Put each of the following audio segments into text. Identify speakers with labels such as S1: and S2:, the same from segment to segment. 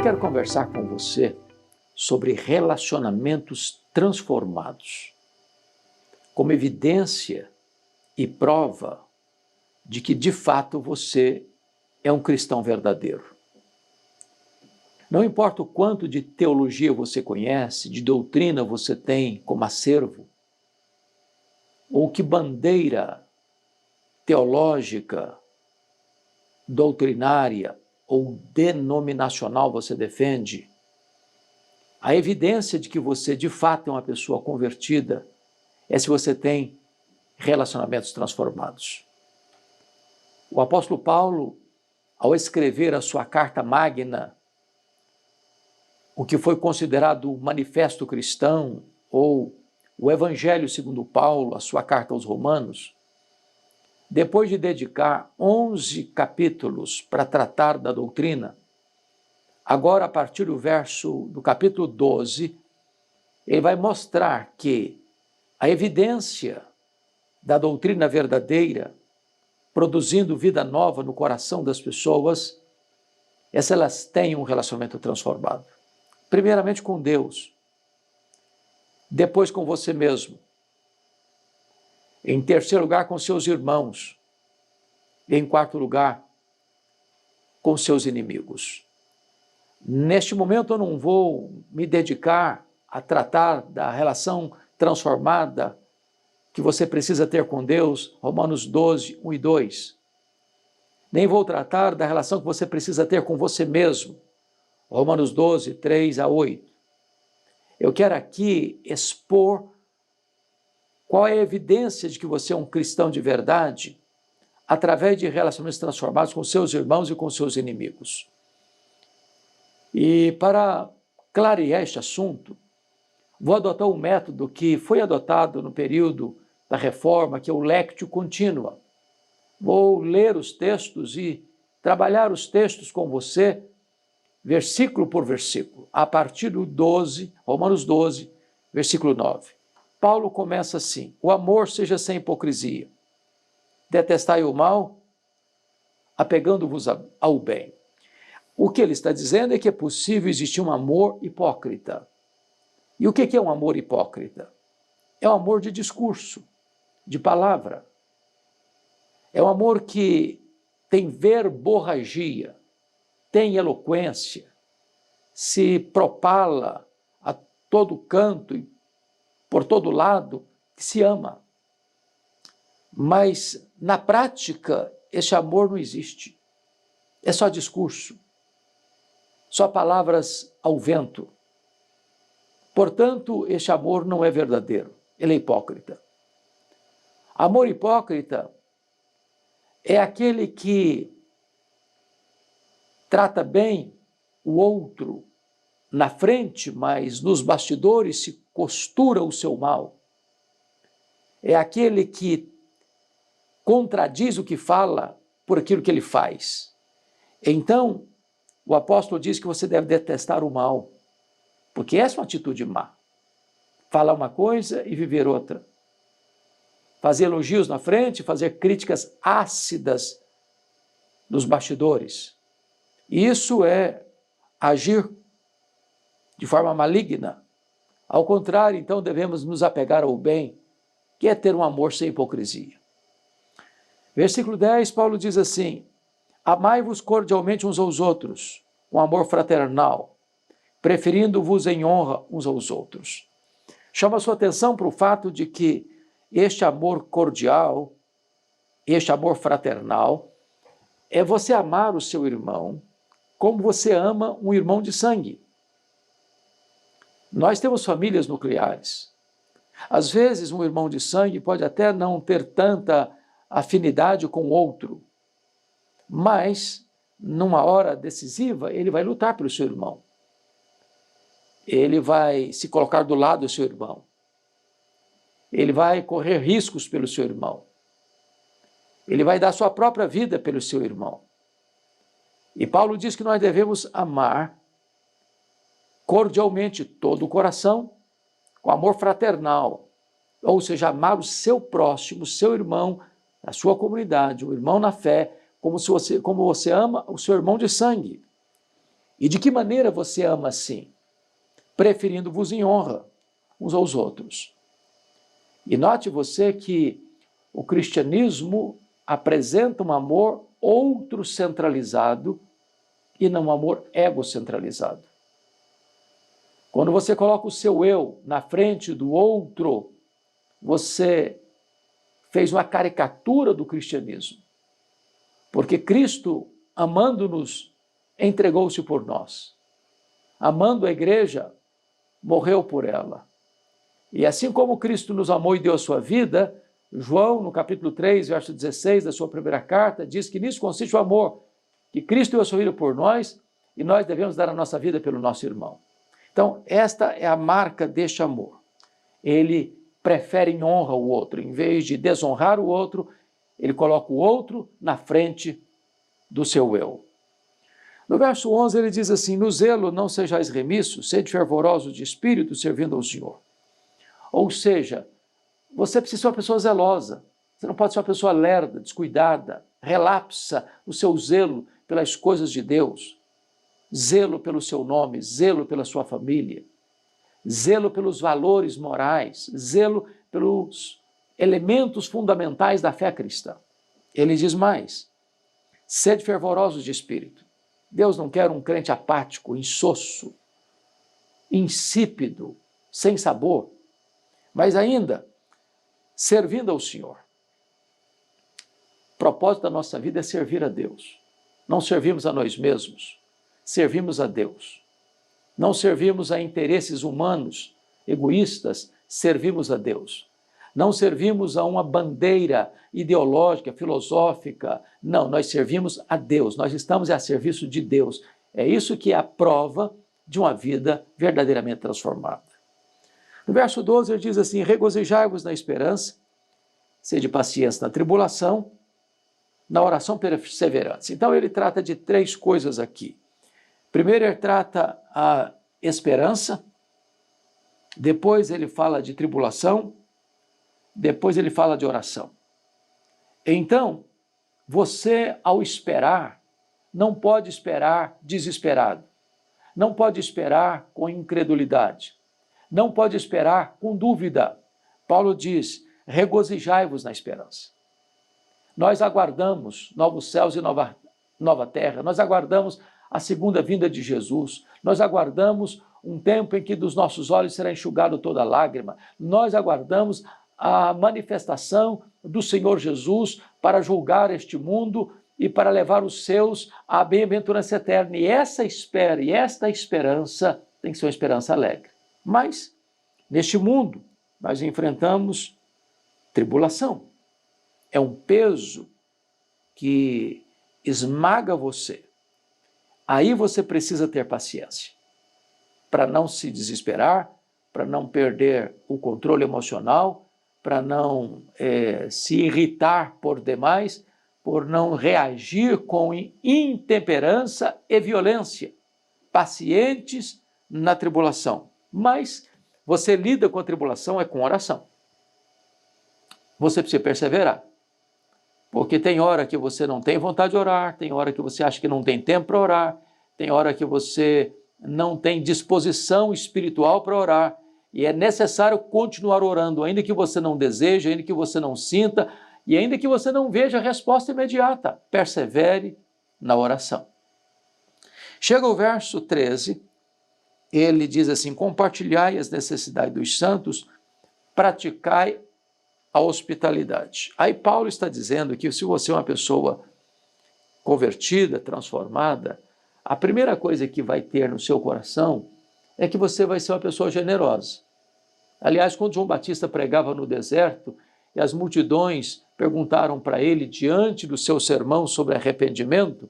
S1: quero conversar com você sobre relacionamentos transformados, como evidência e prova de que, de fato, você é um cristão verdadeiro. Não importa o quanto de teologia você conhece, de doutrina você tem como acervo, ou que bandeira teológica, doutrinária ou denominacional você defende, a evidência de que você de fato é uma pessoa convertida é se você tem relacionamentos transformados. O apóstolo Paulo, ao escrever a sua carta magna, o que foi considerado o manifesto cristão, ou o Evangelho segundo Paulo, a sua carta aos Romanos, depois de dedicar 11 capítulos para tratar da doutrina, agora, a partir do capítulo 12, ele vai mostrar que a evidência da doutrina verdadeira, produzindo vida nova no coração das pessoas, é se elas têm um relacionamento transformado. Primeiramente com Deus, depois com você mesmo, em terceiro lugar com seus irmãos, e em quarto lugar com seus inimigos. Neste momento eu não vou me dedicar a tratar da relação transformada que você precisa ter com Deus, Romanos 12, 1 e 2. Nem vou tratar da relação que você precisa ter com você mesmo, Romanos 12, 3 a 8. Eu quero aqui expor qual é a evidência de que você é um cristão de verdade através de relacionamentos transformados com seus irmãos e com seus inimigos. E para clarear este assunto, vou adotar um método que foi adotado no período da Reforma, que é o Lectio Continua. Vou ler os textos e trabalhar os textos com você, versículo por versículo, a partir do 12, Romanos 12, versículo 9. Paulo começa assim: o amor seja sem hipocrisia. Detestai o mal, apegando-vos ao bem. O que ele está dizendo é que é possível existir um amor hipócrita. E o que é um amor hipócrita? É um amor de discurso, de palavra. É um amor que tem verborragia, tem eloquência, se propala a todo canto e por todo lado, que se ama. Mas, na prática, esse amor não existe. É só discurso, só palavras ao vento. Portanto, esse amor não é verdadeiro, ele é hipócrita. Amor hipócrita é aquele que trata bem o outro na frente, mas nos bastidores se costura o seu mal. É aquele que contradiz o que fala por aquilo que ele faz. Então, o apóstolo diz que você deve detestar o mal, porque essa é uma atitude má. Falar uma coisa e viver outra. Fazer elogios na frente, fazer críticas ácidas nos bastidores. Isso é agir de forma maligna. Ao contrário, então, devemos nos apegar ao bem, que é ter um amor sem hipocrisia. Versículo 10, Paulo diz assim: amai-vos cordialmente uns aos outros, com amor fraternal, preferindo-vos em honra uns aos outros. Chama a sua atenção para o fato de que este amor cordial, este amor fraternal, é você amar o seu irmão como você ama um irmão de sangue. Nós temos famílias nucleares. Às vezes, um irmão de sangue pode até não ter tanta afinidade com o outro, mas, numa hora decisiva, ele vai lutar pelo seu irmão. Ele vai se colocar do lado do seu irmão. Ele vai correr riscos pelo seu irmão. Ele vai dar sua própria vida pelo seu irmão. E Paulo diz que nós devemos amar cordialmente todo o coração, com amor fraternal, ou seja, amar o seu próximo, o seu irmão, a sua comunidade, o irmão na fé, como você ama o seu irmão de sangue. E de que maneira você ama assim? Preferindo-vos em honra uns aos outros. E note você que o cristianismo apresenta um amor outro-centralizado e não um amor egocentralizado. Quando você coloca o seu eu na frente do outro, você fez uma caricatura do cristianismo. Porque Cristo, amando-nos, entregou-se por nós. Amando a igreja, morreu por ela. E assim como Cristo nos amou e deu a sua vida, João, no capítulo 3, verso 16 da sua primeira carta, diz que nisso consiste o amor, que Cristo deu a sua vida por nós e nós devemos dar a nossa vida pelo nosso irmão. Então, esta é a marca deste amor. Ele prefere em honra o outro. Em vez de desonrar o outro, ele coloca o outro na frente do seu eu. No verso 11 ele diz assim: no zelo não sejais remissos, sede fervorosos de espírito, servindo ao Senhor. Ou seja, você precisa ser uma pessoa zelosa. Você não pode ser uma pessoa lerda, descuidada, relapsa no seu zelo pelas coisas de Deus. Zelo pelo seu nome, zelo pela sua família, zelo pelos valores morais, zelo pelos elementos fundamentais da fé cristã. Ele diz mais: sede fervorosos de espírito. Deus não quer um crente apático, insosso, insípido, sem sabor, mas ainda servindo ao Senhor. O propósito da nossa vida é servir a Deus. Não servimos a nós mesmos. Servimos a Deus. Não servimos a interesses humanos, egoístas, servimos a Deus. Não servimos a uma bandeira ideológica, filosófica. Não, nós servimos a Deus. Nós estamos a serviço de Deus. É isso que é a prova de uma vida verdadeiramente transformada. No verso 12 ele diz assim: regozijai-vos na esperança, sede pacientes na tribulação, na oração perseverantes. Então ele trata de três coisas aqui. Primeiro ele trata a esperança, depois ele fala de tribulação, depois ele fala de oração. Então, você ao esperar, não pode esperar desesperado, não pode esperar com incredulidade, não pode esperar com dúvida. Paulo diz: regozijai-vos na esperança. Nós aguardamos novos céus e nova terra, nós aguardamos a segunda vinda de Jesus, nós aguardamos um tempo em que dos nossos olhos será enxugado toda lágrima, nós aguardamos a manifestação do Senhor Jesus para julgar este mundo e para levar os seus à bem-aventurança eterna. E essa espera e esta esperança tem que ser uma esperança alegre. Mas, neste mundo, nós enfrentamos tribulação. É um peso que esmaga você. Aí você precisa ter paciência para não se desesperar, para não perder o controle emocional, para não se irritar por demais, por não reagir com intemperança e violência. Pacientes na tribulação. Mas você lida com a tribulação com oração. Você precisa perseverar. Porque tem hora que você não tem vontade de orar, tem hora que você acha que não tem tempo para orar, tem hora que você não tem disposição espiritual para orar, e é necessário continuar orando, ainda que você não deseje, ainda que você não sinta, e ainda que você não veja a resposta imediata. Persevere na oração. Chega o verso 13, ele diz assim: compartilhai as necessidades dos santos, praticai a hospitalidade. Aí Paulo está dizendo que se você é uma pessoa convertida, transformada, a primeira coisa que vai ter no seu coração é que você vai ser uma pessoa generosa. Aliás, quando João Batista pregava no deserto e as multidões perguntaram para ele, diante do seu sermão sobre arrependimento,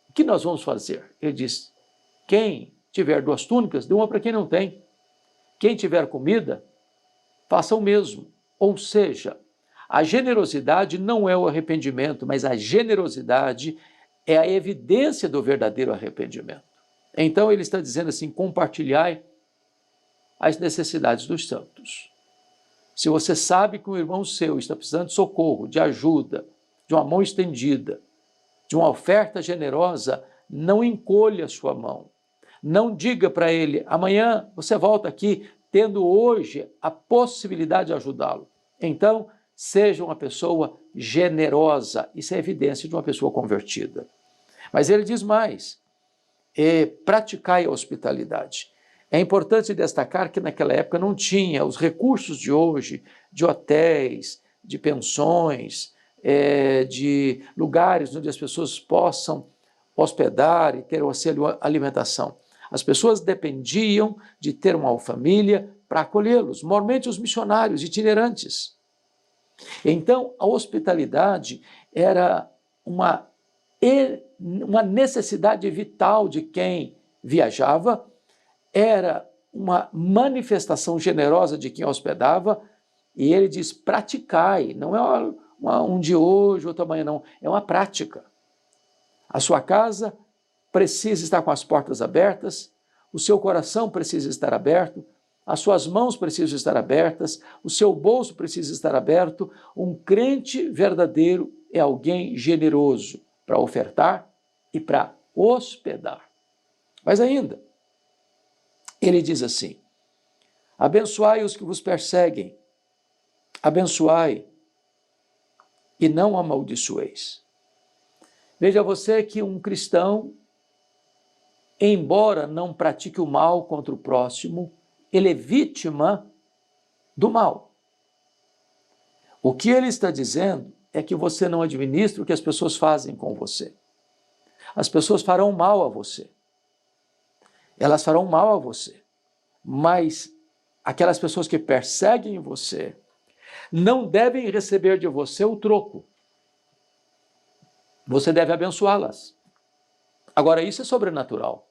S1: o que nós vamos fazer? Ele disse: quem tiver 2 túnicas, dê uma para quem não tem. Quem tiver comida, faça o mesmo. Ou seja, a generosidade não é o arrependimento, mas a generosidade é a evidência do verdadeiro arrependimento. Então ele está dizendo assim: compartilhai as necessidades dos santos. Se você sabe que um irmão seu está precisando de socorro, de ajuda, de uma mão estendida, de uma oferta generosa, não encolha sua mão. Não diga para ele, amanhã você volta aqui, tendo hoje a possibilidade de ajudá-lo. Então, seja uma pessoa generosa. Isso é evidência de uma pessoa convertida. Mas ele diz mais, praticai a hospitalidade. É importante destacar que naquela época não tinha os recursos de hoje, de hotéis, de pensões, de lugares onde as pessoas possam hospedar e ter auxílio alimentação. As pessoas dependiam de ter uma família para acolhê-los, normalmente os missionários itinerantes. Então, a hospitalidade era uma necessidade vital de quem viajava, era uma manifestação generosa de quem hospedava, e ele diz, praticai, não é um de hoje, outro amanhã, não, é uma prática. A sua casa precisa estar com as portas abertas, o seu coração precisa estar aberto, as suas mãos precisam estar abertas, o seu bolso precisa estar aberto. Um crente verdadeiro é alguém generoso para ofertar e para hospedar. Mas ainda, ele diz assim, abençoai os que vos perseguem, abençoai e não amaldiçoeis. Veja você que um cristão, embora não pratique o mal contra o próximo, ele é vítima do mal. O que ele está dizendo é que você não administra o que as pessoas fazem com você. As pessoas farão mal a você. Elas farão mal a você. Mas aquelas pessoas que perseguem você não devem receber de você o troco. Você deve abençoá-las. Agora, isso é sobrenatural.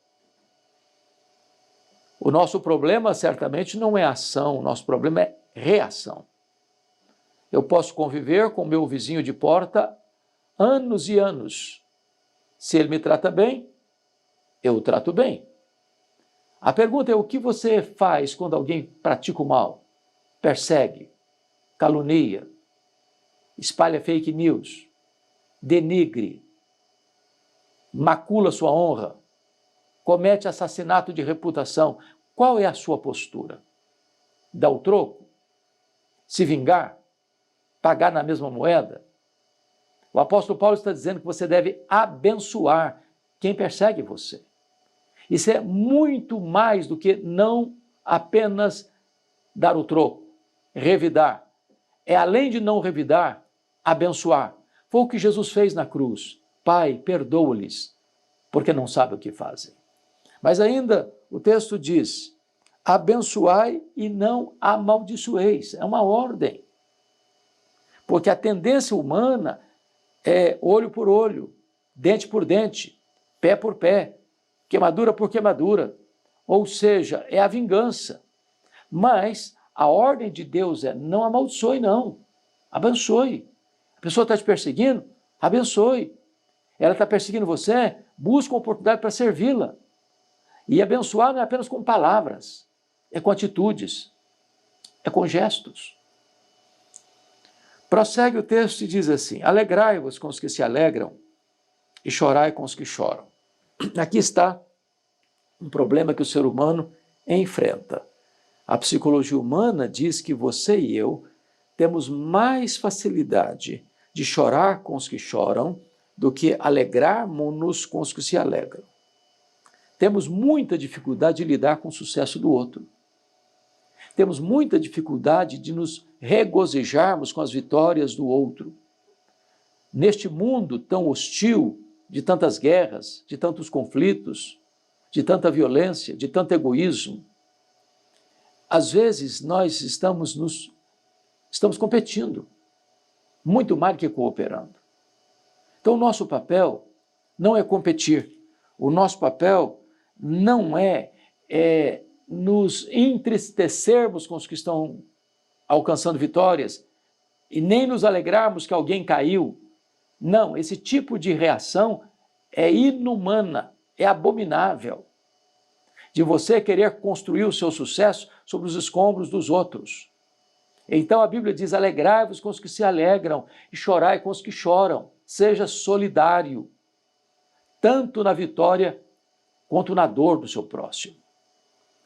S1: O nosso problema, certamente, não é ação, o nosso problema é reação. Eu posso conviver com meu vizinho de porta anos e anos. Se ele me trata bem, eu o trato bem. A pergunta é o que você faz quando alguém pratica o mal, persegue, calunia, espalha fake news, denigre, macula sua honra, comete assassinato de reputação. Qual é a sua postura? Dar o troco? Se vingar? Pagar na mesma moeda? O apóstolo Paulo está dizendo que você deve abençoar quem persegue você. Isso é muito mais do que não apenas dar o troco, revidar. É além de não revidar, abençoar. Foi o que Jesus fez na cruz. Pai, perdoa-lhes, porque não sabem o que fazem. Mas ainda o texto diz, abençoai e não amaldiçoeis. É uma ordem. Porque a tendência humana é olho por olho, dente por dente, pé por pé, queimadura por queimadura. Ou seja, é a vingança. Mas a ordem de Deus é não amaldiçoe, não. Abençoe. A pessoa está te perseguindo? Abençoe. Ela está perseguindo você? Busca uma oportunidade para servi-la. E abençoar não é apenas com palavras, é com atitudes, é com gestos. Prossegue o texto e diz assim, alegrai-vos com os que se alegram e chorai com os que choram. Aqui está um problema que o ser humano enfrenta. A psicologia humana diz que você e eu temos mais facilidade de chorar com os que choram do que alegrarmos-nos com os que se alegram. Temos muita dificuldade de lidar com o sucesso do outro. Temos muita dificuldade de nos regozijarmos com as vitórias do outro. Neste mundo tão hostil, de tantas guerras, de tantos conflitos, de tanta violência, de tanto egoísmo, às vezes nós estamos competindo, muito mais do que cooperando. Então o nosso papel não é competir, o nosso papel não é nos entristecermos com os que estão alcançando vitórias e nem nos alegrarmos que alguém caiu. Não, esse tipo de reação é inumana, é abominável. De você querer construir o seu sucesso sobre os escombros dos outros. Então a Bíblia diz, alegrai-vos com os que se alegram e chorai com os que choram. Seja solidário. tanto na vitória quanto na dor do seu próximo.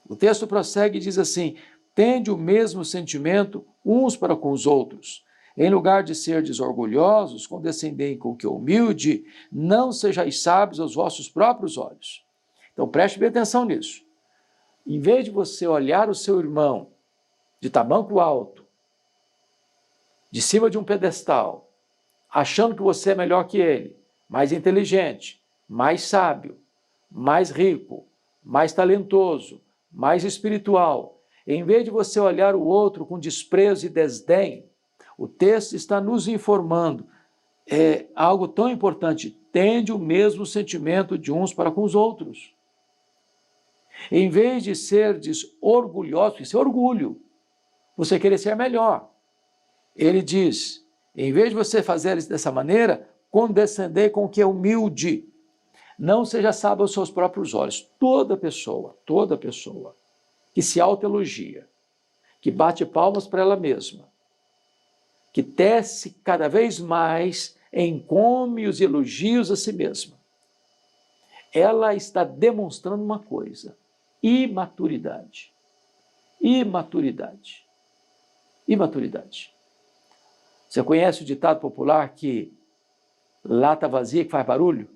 S1: O texto prossegue e diz assim: tende o mesmo sentimento uns para com os outros. Em lugar de serdes orgulhosos, condescendei com o que é humilde, não sejais sábios aos vossos próprios olhos. Então preste bem atenção nisso. Em vez de você olhar o seu irmão de tamanco alto, de cima de um pedestal, achando que você é melhor que ele, mais inteligente, mais sábio, mais rico, mais talentoso, mais espiritual, em vez de você olhar o outro com desprezo e desdém, o texto está nos informando, algo tão importante: tende o mesmo sentimento de uns para com os outros. Em vez de serdes orgulhosos, isso é orgulho, você querer ser melhor. Ele diz, em vez de você fazer isso dessa maneira, condescender com o que é humilde. Não seja sábio aos seus próprios olhos. Toda pessoa que se autoelogia, que bate palmas para ela mesma, que tece cada vez mais encômios e elogios a si mesma, ela está demonstrando uma coisa: imaturidade. Imaturidade. Imaturidade. Você conhece o ditado popular que lata vazia que faz barulho?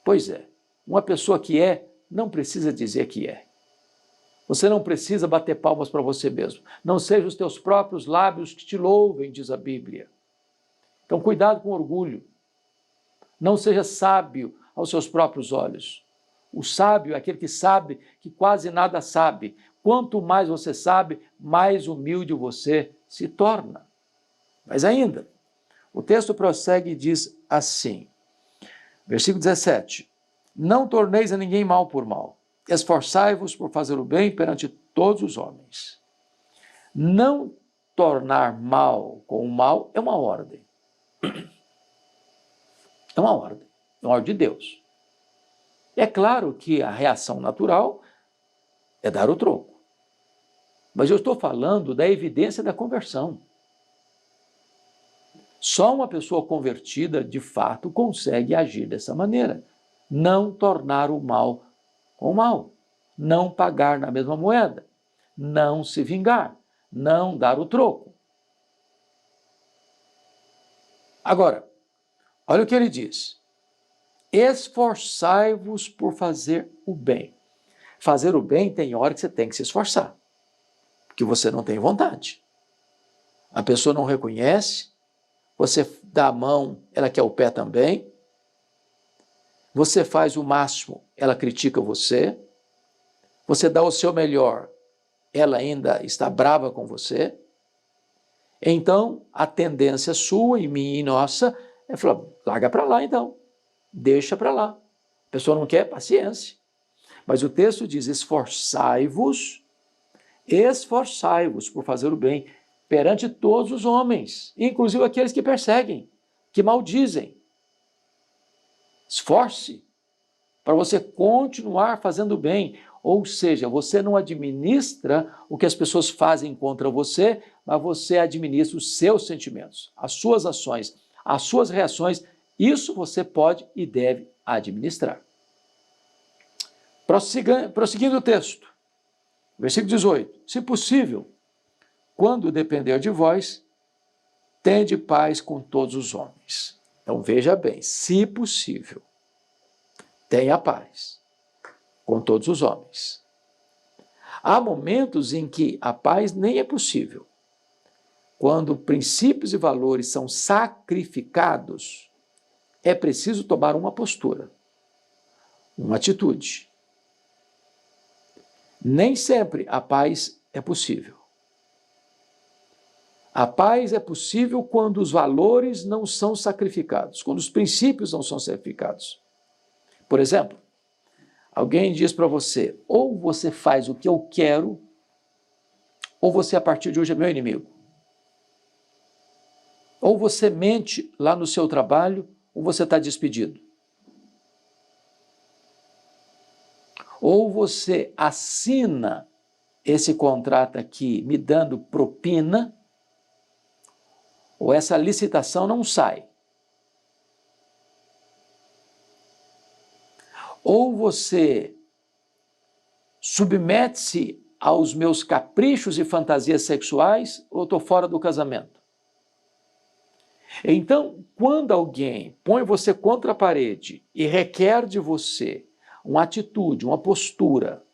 S1: Pois é, uma pessoa que não precisa dizer que é. Você não precisa bater palmas para você mesmo. Não sejam os teus próprios lábios que te louvem, diz a Bíblia. Então, cuidado com orgulho. Não seja sábio aos seus próprios olhos. O sábio é aquele que sabe que quase nada sabe. Quanto mais você sabe, mais humilde você se torna. Mas ainda, o texto prossegue e diz assim, versículo 17, não torneis a ninguém mal por mal, esforçai-vos por fazer o bem perante todos os homens. Não tornar mal com o mal é uma ordem. É uma ordem de Deus. É claro que a reação natural é dar o troco. Mas eu estou falando da evidência da conversão. Só uma pessoa convertida, de fato, consegue agir dessa maneira. Não tornar o mal com o mal. Não pagar na mesma moeda. Não se vingar. Não dar o troco. Agora, olha o que ele diz. Esforçai-vos por fazer o bem. Fazer o bem tem hora que você tem que se esforçar. Porque você não tem vontade. A pessoa não reconhece. Você dá a mão, ela quer o pé também. Você faz o máximo, ela critica você. Você dá o seu melhor, ela ainda está brava com você. Então, a tendência sua e minha e nossa é falar, larga para lá então, deixa para lá. A pessoa não quer, paciência. Mas o texto diz, esforçai-vos por fazer o bem perante todos os homens, inclusive aqueles que perseguem, que maldizem. Esforce para você continuar fazendo o bem, ou seja, você não administra o que as pessoas fazem contra você, mas você administra os seus sentimentos, as suas ações, as suas reações, isso você pode e deve administrar. Prosseguindo o texto, versículo 18, se possível, quando depender de vós, tende paz com todos os homens. Então veja bem, se possível, tenha paz com todos os homens. Há momentos em que a paz nem é possível. Quando princípios e valores são sacrificados, é preciso tomar uma postura, uma atitude. Nem sempre a paz é possível. A paz é possível quando os valores não são sacrificados, quando os princípios não são sacrificados. Por exemplo, alguém diz para você, ou você faz o que eu quero, ou você a partir de hoje é meu inimigo. Ou você mente lá no seu trabalho, ou você está despedido. Ou você assina esse contrato aqui me dando propina, ou essa licitação não sai. Ou você submete-se aos meus caprichos e fantasias sexuais, ou eu estou fora do casamento. Então, quando alguém põe você contra a parede e requer de você uma atitude, uma postura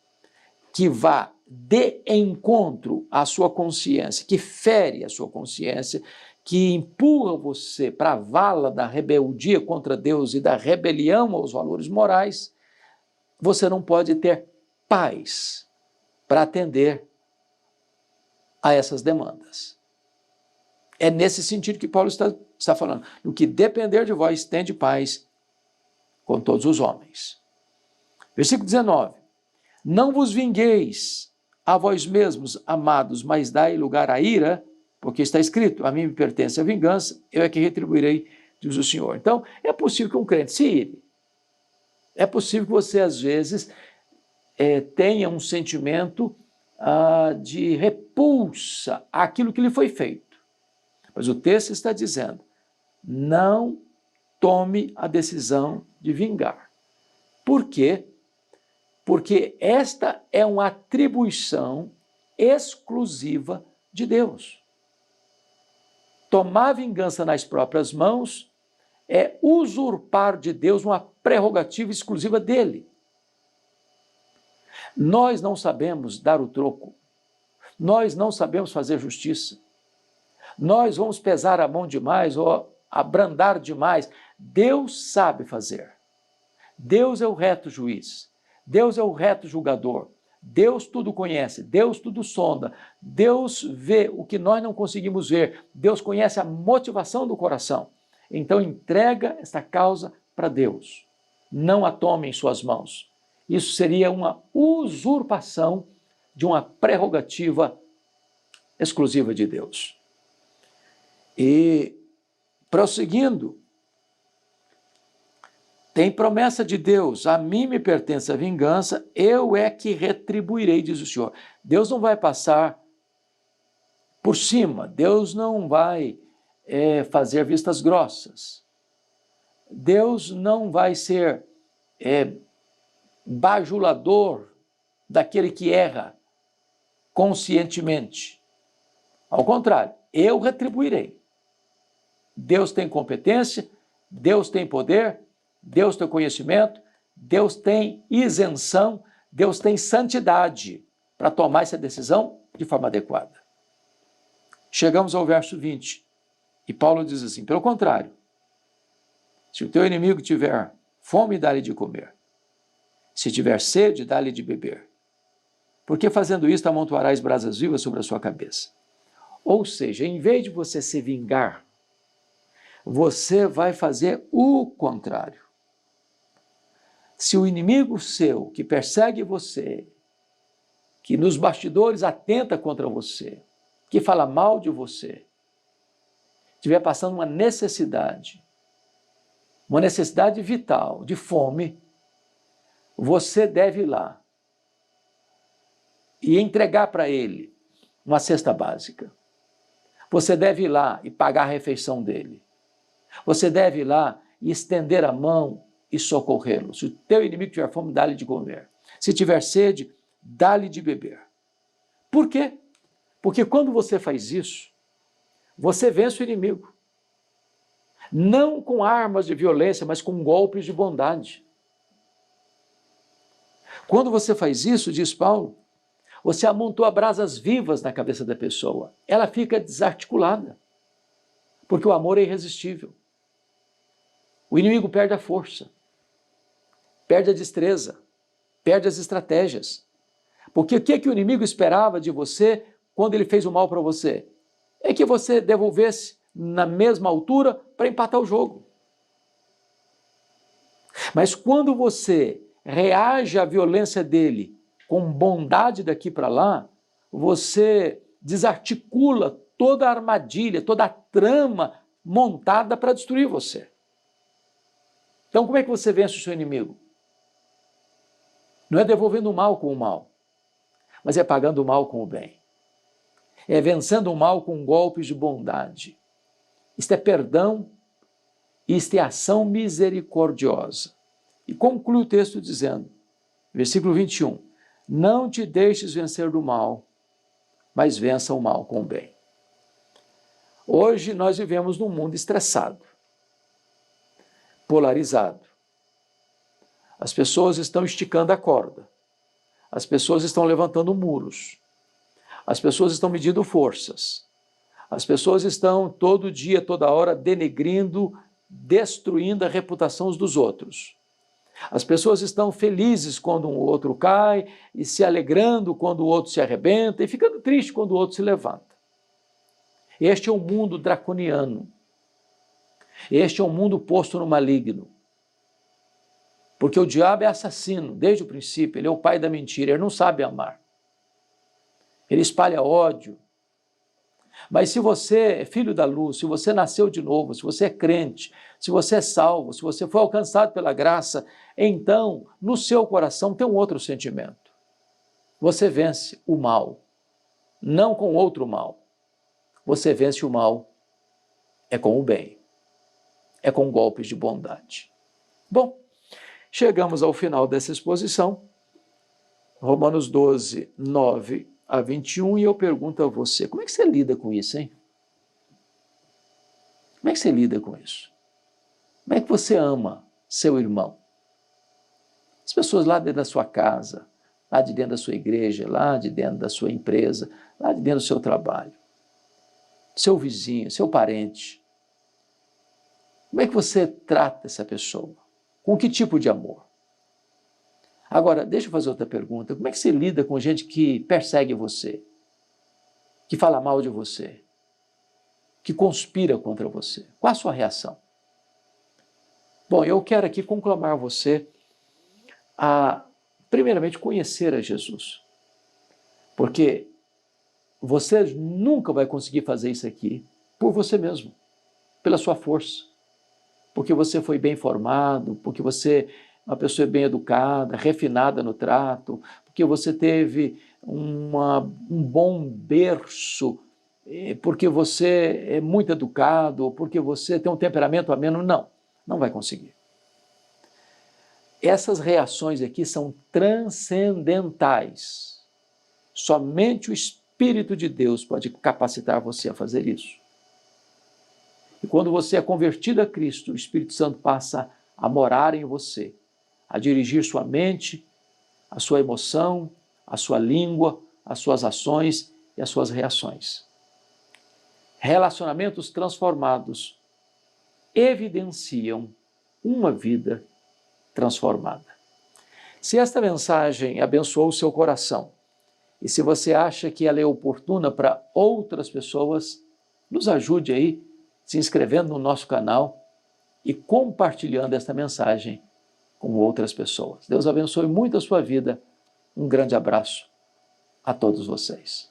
S1: que vá de encontro à sua consciência, que fere a sua consciência, que empurra você para a vala da rebeldia contra Deus e da rebelião aos valores morais, você não pode ter paz para atender a essas demandas. É nesse sentido que Paulo está falando. No que depender de vós, tende paz com todos os homens. Versículo 19. Não vos vingueis a vós mesmos, amados, mas dai lugar à ira, porque está escrito, a mim me pertence a vingança, eu é que retribuirei, diz o Senhor. Então, é possível que um crente se ire. É possível que você, às vezes, tenha um sentimento de repulsa àquilo que lhe foi feito. Mas o texto está dizendo, não tome a decisão de vingar. Por quê? Porque esta é uma atribuição exclusiva de Deus. Tomar vingança nas próprias mãos é usurpar de Deus uma prerrogativa exclusiva dele. Nós não sabemos dar o troco. Nós não sabemos fazer justiça. Nós vamos pesar a mão demais ou abrandar demais. Deus sabe fazer. Deus é o reto juiz. Deus é o reto julgador. Deus tudo conhece, Deus tudo sonda, Deus vê o que nós não conseguimos ver, Deus conhece a motivação do coração. Então entrega esta causa para Deus. Não a tome em suas mãos. Isso seria uma usurpação de uma prerrogativa exclusiva de Deus. E, prosseguindo, tem promessa de Deus, a mim me pertence a vingança, eu é que retribuirei, diz o Senhor. Deus não vai passar por cima, Deus não vai fazer vistas grossas. Deus não vai ser bajulador daquele que erra conscientemente. Ao contrário, eu retribuirei. Deus tem competência, Deus tem poder, Deus tem conhecimento, Deus tem isenção, Deus tem santidade para tomar essa decisão de forma adequada. Chegamos ao verso 20, e Paulo diz assim, pelo contrário, se o teu inimigo tiver fome, dá-lhe de comer. Se tiver sede, dá-lhe de beber. Porque fazendo isto, amontoarás brasas vivas sobre a sua cabeça. Ou seja, em vez de você se vingar, você vai fazer o contrário. Se o inimigo seu, que persegue você, que nos bastidores atenta contra você, que fala mal de você, estiver passando uma necessidade vital, de fome, você deve ir lá e entregar para ele uma cesta básica. Você deve ir lá e pagar a refeição dele. Você deve ir lá e estender a mão e socorrê-lo. Se o teu inimigo tiver fome, dá-lhe de comer. Se tiver sede, dá-lhe de beber. Por quê? Porque quando você faz isso, você vence o inimigo. Não com armas de violência, mas com golpes de bondade. Quando você faz isso, diz Paulo, você amontoa brasas vivas na cabeça da pessoa. Ela fica desarticulada, porque o amor é irresistível. O inimigo perde a força, perde a destreza, perde as estratégias. Porque o que o inimigo esperava de você quando ele fez o mal para você? É que você devolvesse na mesma altura para empatar o jogo. Mas quando você reage à violência dele com bondade daqui para lá, você desarticula toda a armadilha, toda a trama montada para destruir você. Então, como é que você vence o seu inimigo? Não é devolvendo o mal com o mal, mas é pagando o mal com o bem. É vencendo o mal com golpes de bondade. Isto é perdão, isto é ação misericordiosa. E conclui o texto dizendo, versículo 21, não te deixes vencer do mal, mas vença o mal com o bem. Hoje nós vivemos num mundo estressado, polarizado. As pessoas estão esticando a corda, as pessoas estão levantando muros, as pessoas estão medindo forças, as pessoas estão todo dia, toda hora denegrindo, destruindo a reputação dos outros. As pessoas estão felizes quando um outro cai e se alegrando quando o outro se arrebenta e ficando triste quando o outro se levanta. Este é um mundo draconiano. Este é um mundo posto no maligno. Porque o diabo é assassino desde o princípio, ele é o pai da mentira, ele não sabe amar. Ele espalha ódio. Mas se você é filho da luz, se você nasceu de novo, se você é crente, se você é salvo, se você foi alcançado pela graça, então no seu coração tem um outro sentimento. Você vence o mal, não com outro mal. Você vence o mal é com o bem, é com golpes de bondade. Bom, chegamos ao final dessa exposição, Romanos 12, 9 a 21, e eu pergunto a você, como é que você lida com isso, hein? Como é que você lida com isso? Como é que você ama seu irmão? As pessoas lá dentro da sua casa, lá de dentro da sua igreja, lá de dentro da sua empresa, lá de dentro do seu trabalho, seu vizinho, seu parente. Como é que você trata essa pessoa? Com que tipo de amor? Agora, deixa eu fazer outra pergunta. Como é que você lida com gente que persegue você, que fala mal de você, que conspira contra você? Qual a sua reação? Bom, eu quero aqui conclamar você a, primeiramente, conhecer a Jesus. Porque você nunca vai conseguir fazer isso aqui por você mesmo, pela sua força. Porque você foi bem formado, porque você é uma pessoa bem educada, refinada no trato, porque você teve um bom berço, porque você é muito educado, porque você tem um temperamento ameno. Não, não vai conseguir. Essas reações aqui são transcendentais. Somente o Espírito de Deus pode capacitar você a fazer isso. E quando você é convertido a Cristo, o Espírito Santo passa a morar em você, a dirigir sua mente, a sua emoção, a sua língua, as suas ações e as suas reações. Relacionamentos transformados evidenciam uma vida transformada. Se esta mensagem abençoou o seu coração e se você acha que ela é oportuna para outras pessoas, nos ajude aí se inscrevendo no nosso canal e compartilhando esta mensagem com outras pessoas. Deus abençoe muito a sua vida. Um grande abraço a todos vocês.